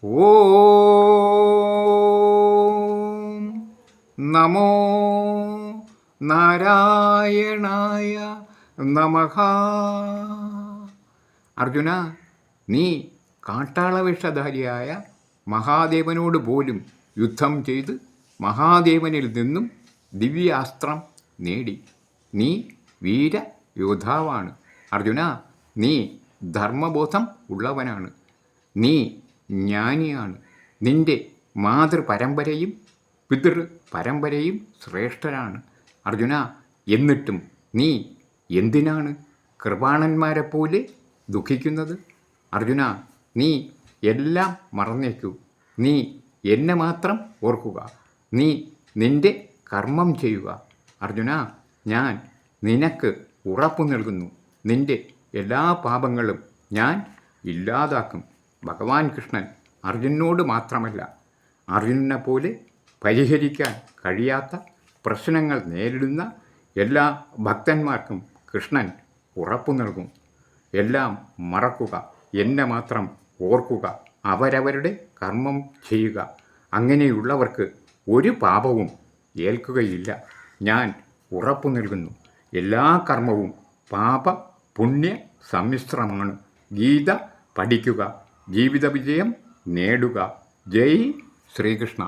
ഓം നമോ നാരായണായ നമഃ. അർജുന, നീ കാട്ടാളവേഷധാരിയായ മഹാദേവനോട് പോലും യുദ്ധം ചെയ്ത് മഹാദേവനിൽ നിന്നും ദിവ്യാസ്ത്രം നേടി. നീ വീരയോദ്ധാവാണ്. അർജുന, നീ ധർമ്മബോധം ഉള്ളവനാണ്. നീ ജ്ഞാനിയാണ്. നിന്റെ മാതൃപരമ്പരയും പിതൃ പരമ്പരയും ശ്രേഷ്ഠരാണ്. അർജുന, എന്നിട്ടും നീ എന്തിനാണ് കൃപാണന്മാരെപ്പോലെ ദുഃഖിക്കുന്നത്? അർജുന, നീ എല്ലാം മറന്നേക്കൂ. നീ എന്നെ മാത്രം ഓർക്കുക. നീ നിന്റെ കർമ്മം ചെയ്യുക. അർജുന, ഞാൻ നിനക്ക് ഉറപ്പു നൽകുന്നു. നിന്റെ എല്ലാ പാപങ്ങളും ഞാൻ ഇല്ലാതാക്കും. ഭഗവാൻ കൃഷ്ണൻ അർജുനനോട് മാത്രമല്ല, അർജുനനെ പോലെ പരിഹരിക്കാൻ കഴിയാത്ത പ്രശ്നങ്ങൾ നേരിടുന്ന എല്ലാ ഭക്തന്മാർക്കും കൃഷ്ണൻ ഉറപ്പു നൽകും. എല്ലാം മറക്കുക, എന്നെ മാത്രം ഓർക്കുക, അവരവരുടെ കർമ്മം ചെയ്യുക. അങ്ങനെയുള്ളവർക്ക് ഒരു പാപവും ഏൽക്കുകയില്ല. ഞാൻ ഉറപ്പു നൽകുന്നു. എല്ലാ കർമ്മവും പാപ പുണ്യ സമ്മിശ്രമാണ്. ഗീത പഠിക്കുക, ജീവിത വിജയം നേടുക. ജയ് ശ്രീകൃഷ്ണ.